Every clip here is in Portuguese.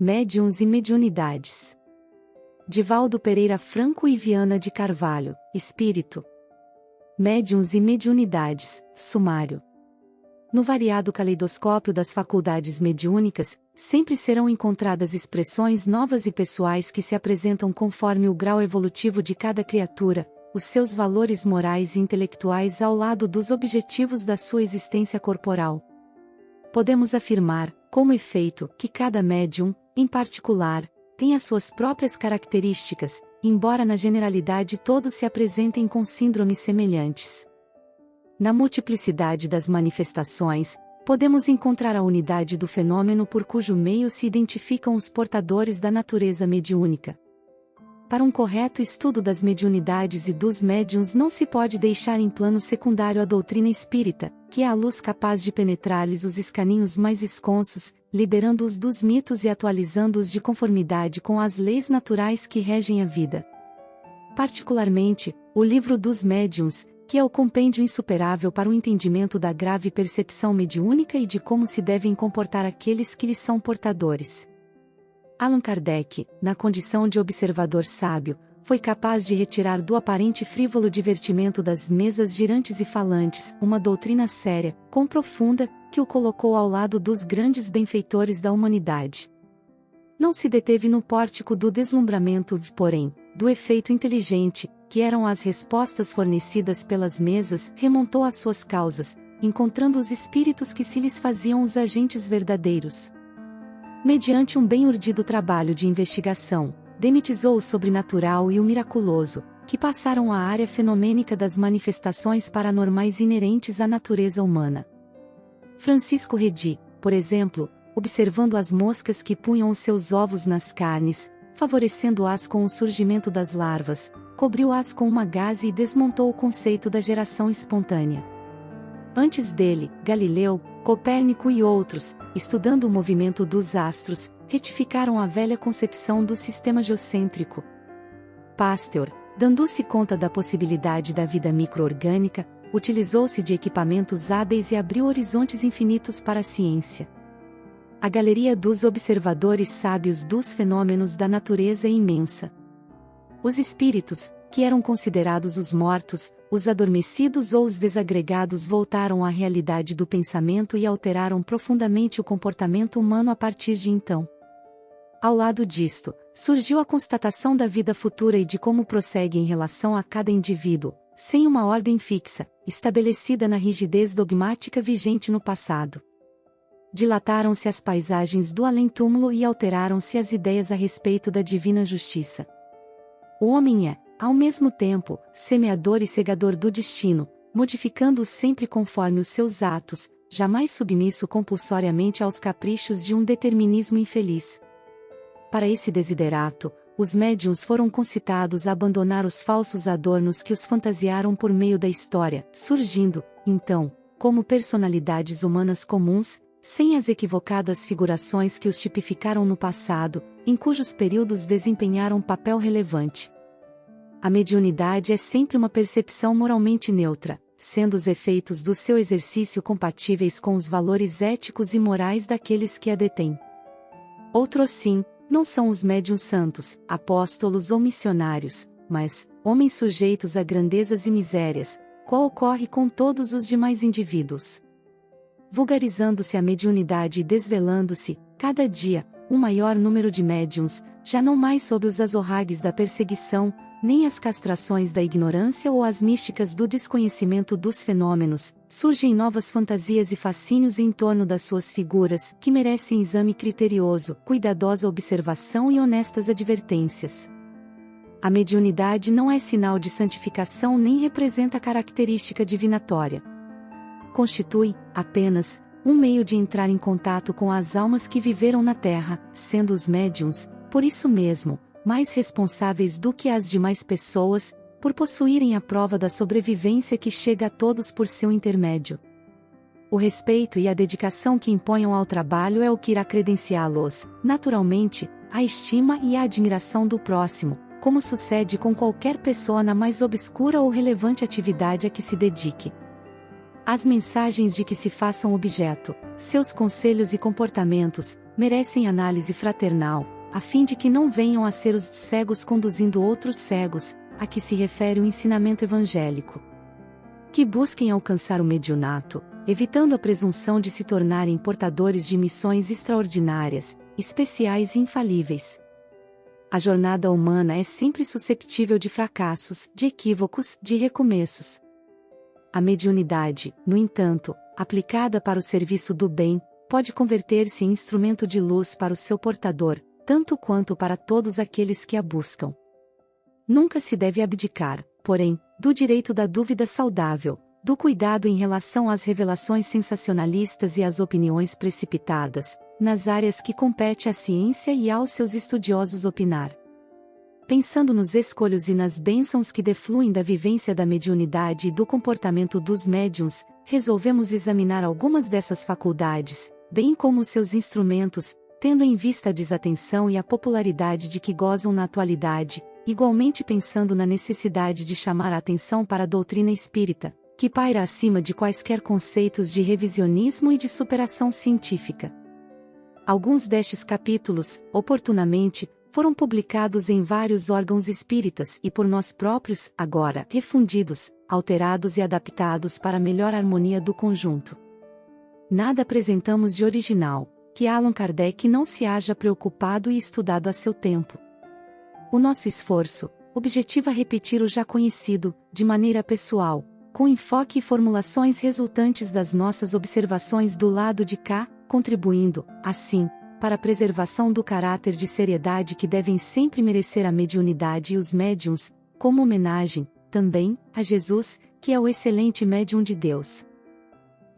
Médiuns e mediunidades. Divaldo Pereira Franco e Viana de Carvalho, Espírito. Médiuns e mediunidades, sumário. No variado caleidoscópio das faculdades mediúnicas, sempre serão encontradas expressões novas e pessoais que se apresentam conforme o grau evolutivo de cada criatura, os seus valores morais e intelectuais ao lado dos objetivos da sua existência corporal. Podemos afirmar, como efeito, que cada médium, em particular, tem as suas próprias características, embora na generalidade todos se apresentem com síndromes semelhantes. Na multiplicidade das manifestações, podemos encontrar a unidade do fenômeno por cujo meio se identificam os portadores da natureza mediúnica. Para um correto estudo das mediunidades e dos médiuns não se pode deixar em plano secundário a doutrina espírita, que é a luz capaz de penetrar-lhes os escaninhos mais esconsos, liberando-os dos mitos e atualizando-os de conformidade com as leis naturais que regem a vida. Particularmente, o Livro dos Médiuns, que é o compêndio insuperável para o entendimento da grave percepção mediúnica e de como se devem comportar aqueles que lhes são portadores. Allan Kardec, na condição de observador sábio, foi capaz de retirar do aparente frívolo divertimento das mesas girantes e falantes uma doutrina séria, com profunda, que o colocou ao lado dos grandes benfeitores da humanidade. Não se deteve no pórtico do deslumbramento, porém, do efeito inteligente, que eram as respostas fornecidas pelas mesas, remontou às suas causas, encontrando os espíritos que se lhes faziam os agentes verdadeiros. Mediante um bem urdido trabalho de investigação, demitizou o sobrenatural e o miraculoso, que passaram à área fenomênica das manifestações paranormais inerentes à natureza humana. Francisco Redi, por exemplo, observando as moscas que punham os seus ovos nas carnes, favorecendo-as com o surgimento das larvas, cobriu-as com uma gaze e desmontou o conceito da geração espontânea. Antes dele, Galileu, Copérnico e outros, estudando o movimento dos astros, retificaram a velha concepção do sistema geocêntrico. Pasteur, dando-se conta da possibilidade da vida micro-orgânica, utilizou-se de equipamentos hábeis e abriu horizontes infinitos para a ciência. A galeria dos observadores sábios dos fenômenos da natureza é imensa. Os espíritos, que eram considerados os mortos, os adormecidos ou os desagregados, voltaram à realidade do pensamento e alteraram profundamente o comportamento humano a partir de então. Ao lado disto, surgiu a constatação da vida futura e de como prossegue em relação a cada indivíduo, sem uma ordem fixa, estabelecida na rigidez dogmática vigente no passado. Dilataram-se as paisagens do além-túmulo e alteraram-se as ideias a respeito da divina justiça. O homem é, ao mesmo tempo, semeador e segador do destino, modificando-o sempre conforme os seus atos, jamais submisso compulsoriamente aos caprichos de um determinismo infeliz. Para esse desiderato, os médiuns foram concitados a abandonar os falsos adornos que os fantasiaram por meio da história, surgindo, então, como personalidades humanas comuns, sem as equivocadas figurações que os tipificaram no passado, em cujos períodos desempenharam papel relevante. A mediunidade é sempre uma percepção moralmente neutra, sendo os efeitos do seu exercício compatíveis com os valores éticos e morais daqueles que a detêm. Outros sim, não são os médiuns santos, apóstolos ou missionários, mas homens sujeitos a grandezas e misérias, qual ocorre com todos os demais indivíduos. Vulgarizando-se a mediunidade e desvelando-se, cada dia, um maior número de médiuns, já não mais sob os azorragues da perseguição, nem as castrações da ignorância ou as místicas do desconhecimento dos fenômenos, surgem novas fantasias e fascínios em torno das suas figuras, que merecem exame criterioso, cuidadosa observação e honestas advertências. A mediunidade não é sinal de santificação nem representa característica divinatória. Constitui, apenas, um meio de entrar em contato com as almas que viveram na Terra, sendo os médiuns, por isso mesmo, mais responsáveis do que as demais pessoas, por possuírem a prova da sobrevivência que chega a todos por seu intermédio. O respeito e a dedicação que imponham ao trabalho é o que irá credenciá-los, naturalmente, à estima e à admiração do próximo, como sucede com qualquer pessoa na mais obscura ou relevante atividade a que se dedique. As mensagens de que se façam objeto, seus conselhos e comportamentos, merecem análise fraternal, a fim de que não venham a ser os cegos conduzindo outros cegos, a que se refere o ensinamento evangélico. Que busquem alcançar o mediunato, evitando a presunção de se tornarem portadores de missões extraordinárias, especiais e infalíveis. A jornada humana é sempre susceptível de fracassos, de equívocos, de recomeços. A mediunidade, no entanto, aplicada para o serviço do bem, pode converter-se em instrumento de luz para o seu portador, tanto quanto para todos aqueles que a buscam. Nunca se deve abdicar, porém, do direito da dúvida saudável, do cuidado em relação às revelações sensacionalistas e às opiniões precipitadas, nas áreas que compete à ciência e aos seus estudiosos opinar. Pensando nos escolhos e nas bênçãos que defluem da vivência da mediunidade e do comportamento dos médiuns, resolvemos examinar algumas dessas faculdades, bem como seus instrumentos, tendo em vista a desatenção e a popularidade de que gozam na atualidade, igualmente pensando na necessidade de chamar a atenção para a doutrina espírita, que paira acima de quaisquer conceitos de revisionismo e de superação científica. Alguns destes capítulos, oportunamente, foram publicados em vários órgãos espíritas e por nós próprios, agora, refundidos, alterados e adaptados para melhor harmonia do conjunto. Nada apresentamos de original, que Allan Kardec não se haja preocupado e estudado a seu tempo. O nosso esforço objetiva repetir o já conhecido, de maneira pessoal, com enfoque e formulações resultantes das nossas observações do lado de cá, contribuindo, assim, para a preservação do caráter de seriedade que devem sempre merecer a mediunidade e os médiuns, como homenagem, também, a Jesus, que é o excelente médium de Deus.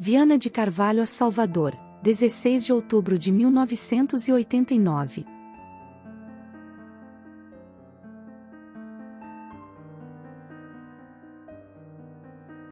Viana de Carvalho a Salvador, 16 de outubro de 1989.